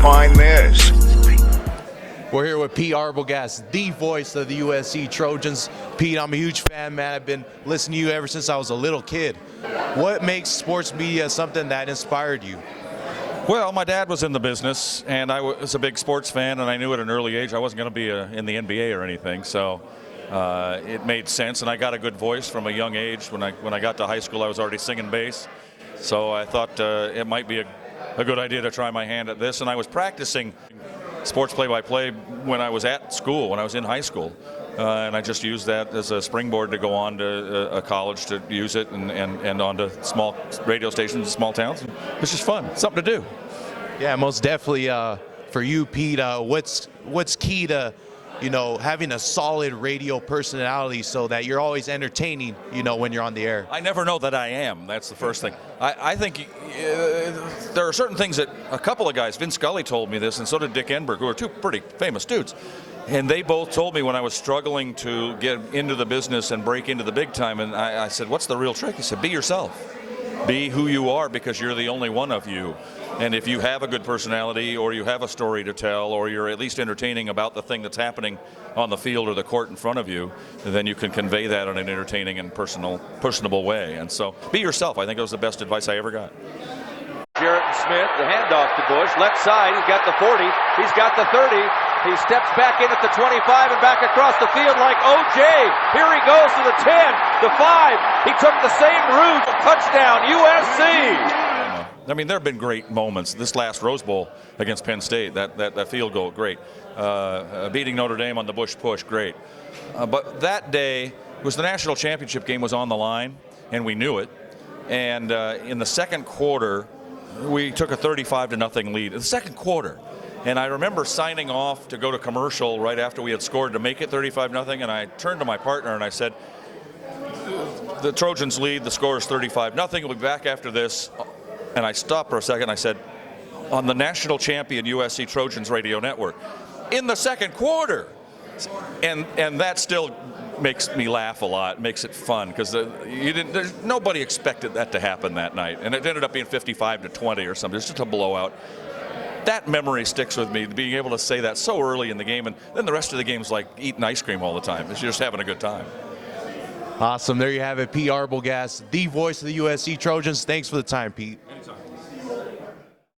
find this. We're here with Pete Arbogast, the voice of the USC Trojans. Pete, I'm a huge fan, man. I've been listening to you ever since I was a little kid. What makes sports media something that inspired you? Well, my dad was in the business, and I was a big sports fan, and I knew at an early age I wasn't going to be in the NBA or anything, so it made sense. And I got a good voice from a young age. When I got to high school, I was already singing bass, so I thought it might be a good idea to try my hand at this. And I was practicing sports play-by-play when I was at school, when I was in high school. And I just used that as a springboard to go on to a college to use it and on to small radio stations in small towns. It's just fun, something to do. Yeah, most definitely. For you, Pete, what's key to, having a solid radio personality so that you're always entertaining, when you're on the air? I never know that I am. That's the first thing. I think there are certain things that a couple of guys, Vince Scully told me this, and so did Dick Enberg, who are two pretty famous dudes. And they both told me when I was struggling to get into the business and break into the big time, and I said, what's the real trick? He said, be yourself. Be who you are, because you're the only one of you. And if you have a good personality, or you have a story to tell, or you're at least entertaining about the thing that's happening on the field or the court in front of you, then you can convey that in an entertaining and personable way. And so be yourself. I think it was the best advice I ever got. Jarrett and Smith, the handoff to Bush, left side, he's got the 40, he's got the 30, he steps back in at the 25 and back across the field like OJ. Here he goes to the 10, the 5, he took the same route, touchdown, USC! I mean, there have been great moments. This last Rose Bowl against Penn State, that field goal, great. Beating Notre Dame on the Bush push, great. But that day, it was the national championship game was on the line, and we knew it. And in the second quarter, we took a 35-0 lead in the second quarter. And I remember signing off to go to commercial right after we had scored to make it 35-0, and I turned to my partner and I said, the Trojans lead, the score is 35-0, we'll be back after this. And I stopped for a second, I said, on the national champion USC Trojans radio network, in the second quarter. And that still makes me laugh a lot, makes it fun, because nobody expected that to happen that night, and it ended up being 55-20 or something. It's just a blowout. That memory sticks with me, being able to say that so early in the game, and then the rest of the game's like eating ice cream all the time. It's just having a good time. Awesome. There you have it, Pete Arbogast, the voice of the USC Trojans. Thanks for the time, Pete.